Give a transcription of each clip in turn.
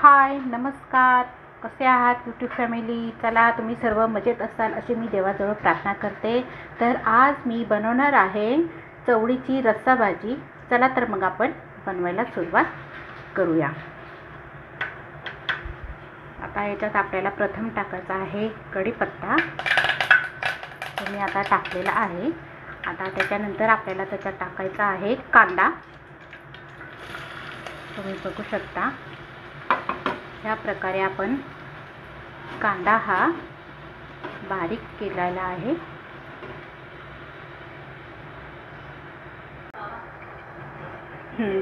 हाय, नमस्कार. कसे आहात यूट्यूब फॅमिली? चला, तुम्ही सर्व मजेत असाल अशी मी देवाजवळ प्रार्थना करते. तर आज मी बनवणार आहे चवळीची रस्सा भाजी. चला तर मग आपण बनवायला सुरुवात करूया. आता याच्यात आपल्याला प्रथम टाकायचा आहे कढीपत्ता. तो मी आता टाकलेला आहे. आता त्याच्यानंतर आपल्याला त्याच्यात टाकायचा आहे कांदा. तुम्ही बघू शकता ह्या प्रकारे आपण कांदा हा बारीक केलेला आहे.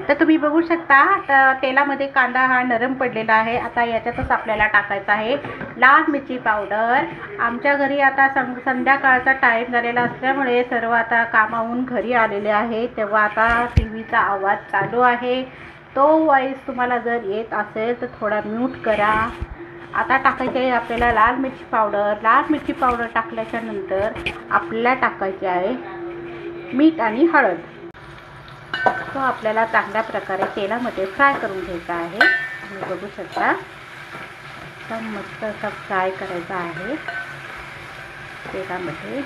तर तुम्ही बघू शकता तेलामध्ये कांदा हा नरम पडलेला आहे. आता याच्यातच आपल्याला टाकायचा आहे लाल मिरची पावडर. आमच्या घरी आता संध्याकाळचा टाईम झालेला असल्यामुळे सर्व आता कामावून घरी आलेले आहे. तेव्हा आता टीव्हीचा आवाज चालू आहे. तो वॉइस तुम्हाला जर येत असेल तर थोडा म्यूट करा. आता टाकायचे आहे आपल्याला लाल मिरची पावडर. लाल मिरची पावडर टाकल्याच्या नंतर आपल्याला टाकायचे आहे मीठ आणि हळद. तो आपल्याला चांगल्या प्रकारे तेलामध्ये फ्राय करून घ्यायचा आहे. तुम्ही बघू शकता एकदम मस्त असा फ्राय करायचा आहे तेलामध्ये.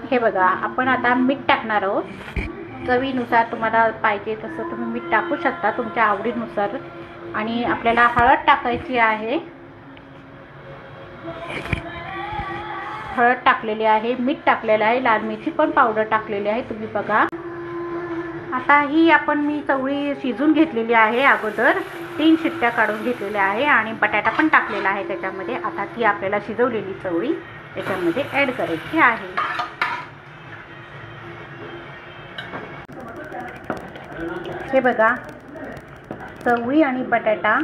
हे बघा, आपण आता मीठ टाकणार आहोत. चवीनुसार तुम्हाला पाहिजे तसं तुम्ही मीठ टाकू शकता तुमच्या आवडीनुसार. आणि आपल्याला हळद टाकायची आहे. हळद टाकलेली आहे, मीठ टाकलेलं आहे, लाल मिरची पण पावडर टाकलेली आहे. तुम्ही बघा, आता ही मी चवळी शिजून घेतलेली आहे. अगोदर 3 शिट्ट्या काढून घेतलेल्या आहे आणि बटाटा पण टाकलेला आहे त्याच्यामध्ये. आता ती आपल्याला शिजवलेली चवळी त्याच्यामध्ये ॲड करायची आहे. हे बघा, चवळी आणि बटाटा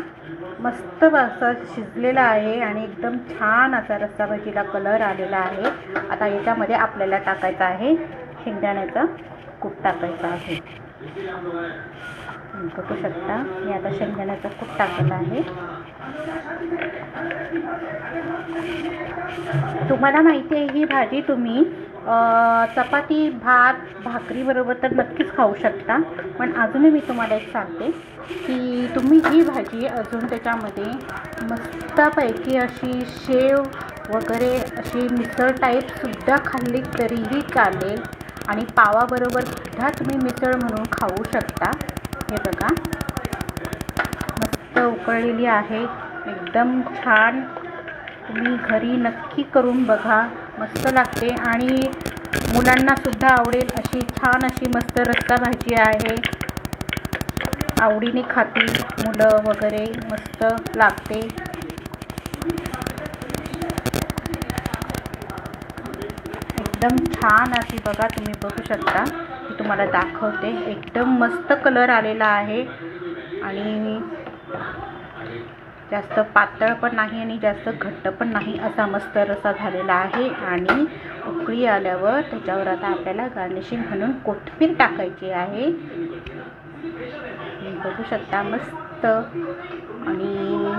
मस्त असं शिजलेला आहे आणि एकदम छान असा रस्सा भाजीला कलर आलेला आहे. आता याच्यामध्ये आपल्याला टाकायचा आहे शेंगदाण्याचा कूट टाकायचा आहे. बघू शकता मी आता शेंगदाण्याचा कूट टाकला आहे. तुम्हाला माहिती आहे ही भाजी तुम्ही चपाती, भात, भाकरी बरोबर तर नक्कीच खाऊ शकता. पण अजूनही मी तुम्हाला एक सांगते की तुम्ही ही भाजी अजून त्याच्यामध्ये मस्तपैकी अशी शेव वगैरे अशी मिसळ टाईपसुद्धा खाल्ली तरीही चालेल. आणि पावाबरोबर सुद्धा तुम्ही मिसळ म्हणून खाऊ शकता. हे बघा, मस्त उकळलेली आहे, एकदम छान. तुम्ही घरी नक्की करून बघा, मस्त लागते आणि मुलांना सुद्धा आवडेल अशी छान अशी मस्त रस्सा भाजी आहे. आवडीने खातील मुलं वगैरे, मस्त लागते. एकदम छान अशी बघा, तुम्ही बघू शकता मी तुम्हाला दाखवते. एकदम मस्त कलर आलेला आहे आणि जास्त पातळ पण नाही आणि जास्त घट्ट पण नाही असा मस्त रस्सा झालेला आहे. आणि उकळी आल्यावर त्याच्यावर आता आपल्याला गार्निशिंग म्हणून कोथिंबीर टाकायची आहे. बघू शकता मस्त. आणि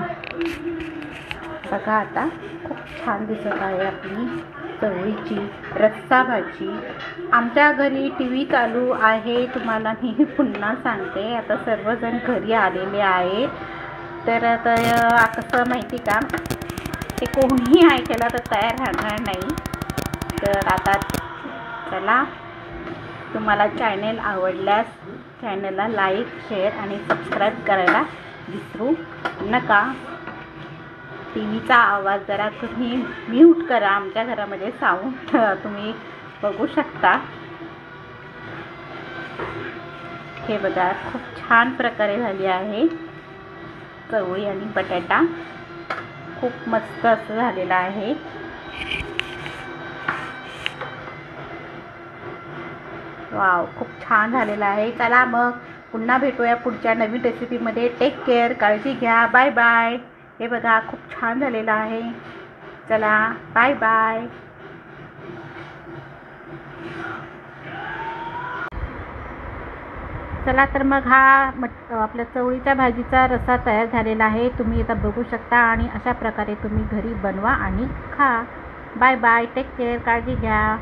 बघा, आता खूप छान दिसत आहे आपली चवळीची रस्सा भाजी. आमच्या घरी टीव्ही चालू आहे, तुम्हाला मी पुन्हा सांगते. आता सर्वजण घरी आलेले आहेत. तर आता कसं माहिती का, ते कोणीही ऐकायला तर तयार राहणार नाही. तर आता चला, तुम्हाला चॅनल आवडल्यास चॅनलला लाईक, शेअर आणि सबस्क्राईब करायला विसरू नका. टीव्हीचा आवाज जरा तुम्ही म्यूट करा. आमच्या घरामध्ये साऊंड तुम्ही बघू शकता. हे बघा, खूप छान प्रकारे झाली आहे चवळी आणि बटाटा. खूप मस्त असं झालेलं आहे. वाव, खूप छान झालेलं आहे. चला मग पुन्हा भेटूया पुढच्या नवीन रेसिपीमध्ये. टेक केअर, काळजी घ्या. Bye bye. हे बघा, खूप छान झालेलं आहे. चला, बाय बाय. चला तर मग हा आपल्या चवळीच्या भाजीचा रस्सा तयार झालेला आहे. तुम्ही आता बघू शकता आणि अशा प्रकारे तुम्ही घरी बनवा आणि खा. बाय बाय, टेक केअर, काळजी घ्या.